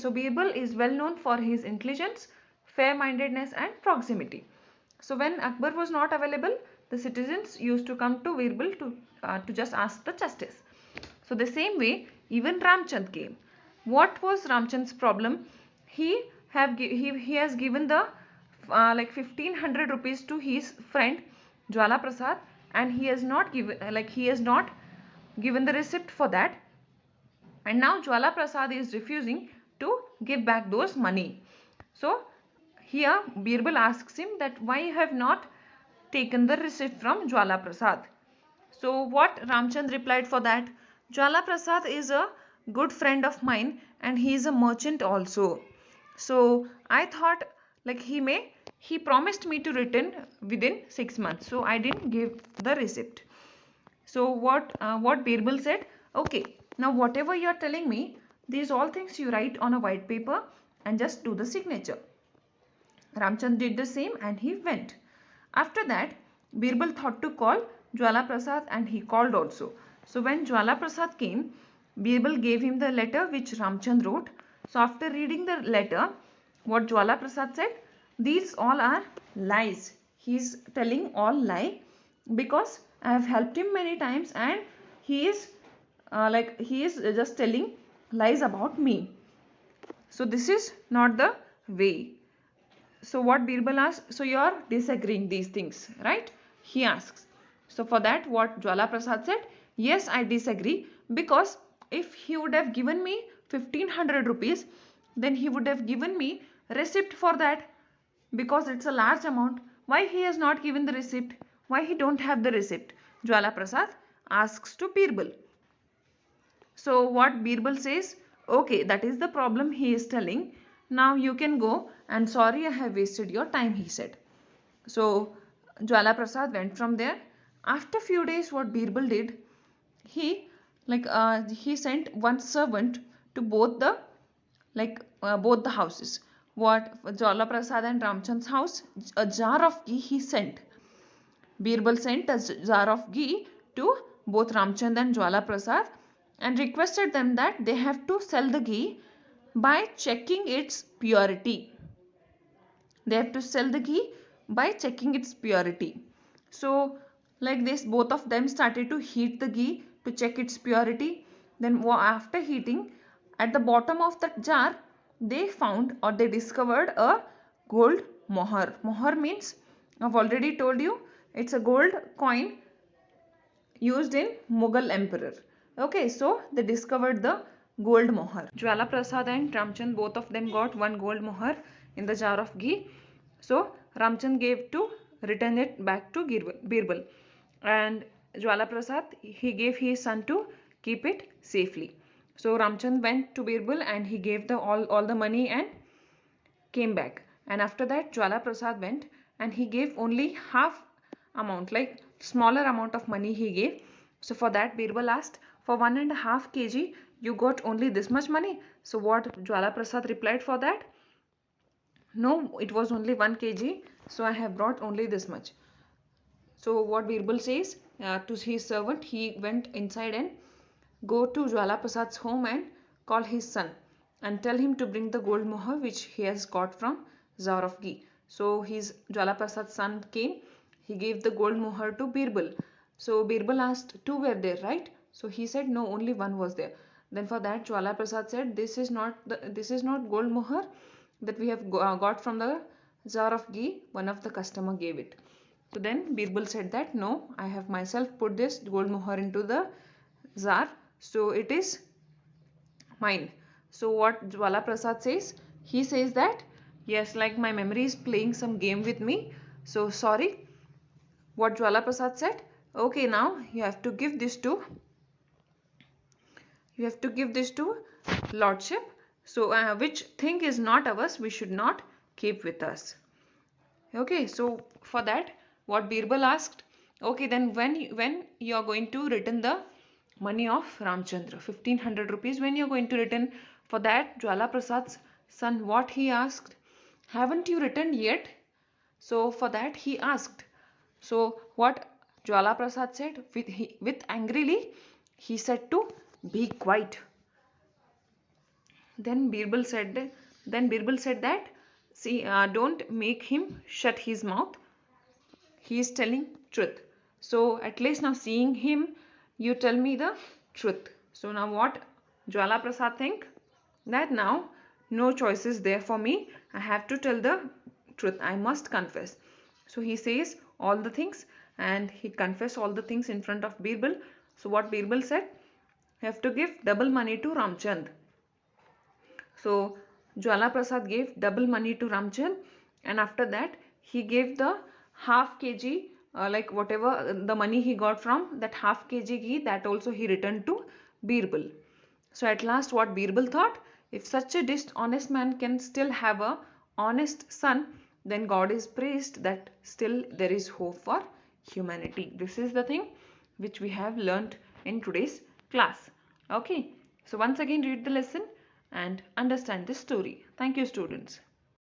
so Birbal is well known for his intelligence, fair-mindedness and proximity. So when Akbar was not available, the citizens used to come to Birbal to just ask the justice. So the same way, even Ramchand came. What was Ramchand's problem? He has given the like 1500 rupees to his friend Jwala Prasad, and he has not given the receipt for that, and now Jwala Prasad is refusing to give back those money. So here Birbal asks him that why you have not taken the receipt from Jwala Prasad. So what Ramchand replied for that? Jwala Prasad is a good friend of mine and he is a merchant also. So I thought like he promised me to return within 6 months. So I didn't give the receipt. So what Birbal said, okay, now whatever you are telling me, these all things you write on a white paper and just do the signature. Ramchand did the same and he went. After that, Birbal thought to call Jwala Prasad and he called also. So when Jwala Prasad came, Birbal gave him the letter which Ramchand wrote. So after reading the letter, what Jwala Prasad said, these all are lies. He is telling all lie because I have helped him many times and he is he is just telling lies about me. So this is not the way. So what Birbal asks, so you are disagreeing these things, right? He asks. So for that what Jwala Prasad said, yes, I disagree, because if he would have given me 1500 rupees, then he would have given me receipt for that, because it's a large amount. Why he has not given the receipt? Why he don't have the receipt? Jwala Prasad asks to Birbal. So what Birbal says, okay, that is the problem he is telling. Now you can go, and sorry I have wasted your time, he said. So Jwala Prasad went from there. After few days, what Birbal did, he he sent one servant to both the houses. What Jwala Prasad and Ramchand's house, a jar of ghee he sent. Birbal sent a jar of ghee to both Ramchand and Jwala Prasad and requested them that they have to sell the ghee by checking its purity. They have to sell the ghee by checking its purity. So like this, both of them started to heat the ghee to check its purity. Then after heating, at the bottom of that jar, they found or they discovered a gold mohar. Mohar means, I've already told you, it's a gold coin used in Mughal emperor. Okay, so they discovered the gold mohar. Jwala Prasad and Ramchand, both of them got one gold mohar in the jar of ghee. So Ramchand gave to return it back to Birbal, and Jwala Prasad, he gave his son to keep it safely. So Ramchand went to Birbal and he gave all the money and came back. And after that Jwala Prasad went and he gave only half amount, like smaller amount of money he gave. So for that Birbal asked, for 1.5 kg you got only this much money? So what Jwala Prasad replied for that, no, it was only 1 kg, so I have brought only this much. So what Birbal says to his servant, he went inside and go to Jwala Prasad's home and call his son and tell him to bring the gold mohar which he has got from jar of ghee. So his Jwala Prasad's son came, he gave the gold mohar to Birbal. So Birbal asked, two were there, right? So he said, no, only one was there. Then for that Jwala Prasad said, this is not gold mohar that we have got from the jar of ghee, one of the customer gave it. So then Birbal said that, no, I have myself put this gold mohar into the jar, so it is mine. So what Jwala Prasad says, he says that, yes, like my memory is playing some game with me, so sorry. What Jwala Prasad said, okay, now you have to give this to Lordship. So which thing is not ours, we should not keep with us. Okay, so for that what Birbal asked, okay, then when you are going to return the money of Ramchandra, 1500 rupees, when you are going to return? For that Jwala Prasad's son, what he asked, haven't you returned yet? So for that he asked. So what Jwala Prasad said, with angrily, he said to be quiet. Then Birbal said that, see, don't make him shut his mouth. He is telling truth. So at least now seeing him, you tell me the truth. So now what Jwala Prasad think? That now no choice is there for me. I have to tell the truth. I must confess. So he says all the things and he confessed all the things in front of Birbal. So what Birbal said? You have to give double money to Ramchand. So Jwala Prasad gave double money to Ramchand, and after that he gave the half kg, like whatever the money he got from that half kg ghee, that also he returned to Birbal. So at last what Birbal thought, if such a dishonest man can still have a honest son, then God is praised that still there is hope for humanity. This is the thing which we have learnt in today's class. Okay, so once again read the lesson and understand this story. Thank you, students.